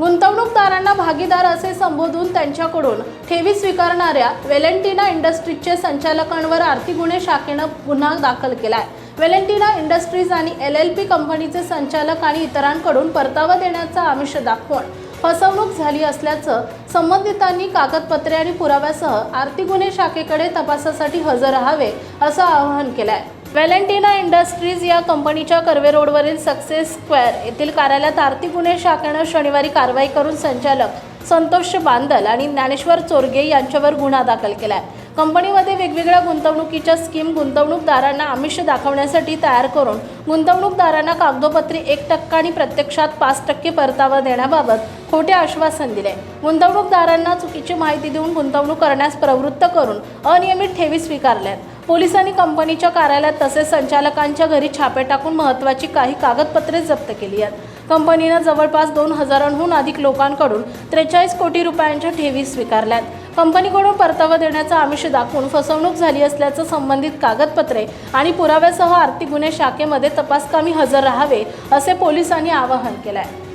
गुंतवणूकदारांना भागीदार असे संबोधून त्यांच्याकडून ठेवी स्वीकारणाऱ्या वेलेंटिना इंडस्ट्रीजचे संचालकांवर आर्थिक गुन्हे शाखेने गुन्हा दाखल केलाय। वेलेंटिना इंडस्ट्रीज आणि LLP कंपनीचे संचालक आणि इतरांकडून परतावा देण्याचा आमिष दाखवून फसवणूक झाली असल्याचं संबंधितांनी कागदपत्रे आणि पुराव्यासह आर्थिक गुन्हे शाखेकडे तपासासाठी हजर राहावे असं आवाहन केलंय। वेलेंटिना इंडस्ट्रीज या कंपनीच्या कर्वे रोडवरील सक्सेस स्क्वेअर येथील कार्यालयात आर्थिक गुन्हे शाखेने शनिवारी कारवाई करून संचालक संतोष बांदल आणि ज्ञानेश्वर चोरगे यांच्यावर गुन्हा दाखल केलाय। कंपनीमध्ये वेगवेगळ्या गुंतवणुकीच्या स्कीम गुंतवणूकदारांना आमिष दाखवण्यासाठी तयार करून गुंतवणूकदारांना कागदोपत्री 1% आणि प्रत्यक्षात 5% परतावा देण्याबाबत खोटे आश्वासन दिले। गुंतवणूकदारांना चुकीची माहिती देऊन गुंतवणूक करण्यास प्रवृत्त करून अनियमित ठेवी स्वीकारल्यात। पोलिसांनी कंपनीच्या कार्यालयात तसेच संचालकांच्या घरी छापे टाकून महत्त्वाची काही कागदपत्रे जप्त केली आहेत। कंपनीने जवळपास 2000हून अधिक लोकांकडून 43 कोटी रुपयांच्या ठेवी स्वीकारल्यात। कंपनीकडून परतावा देण्याचा आमिष दाखवून फसवणूक झाली असल्याचं संबंधित कागदपत्रे आणि पुराव्यासह आर्थिक गुन्हे शाखेमध्ये तपासकामी हजर राहावे असे पोलिसांनी आवाहन केलंय।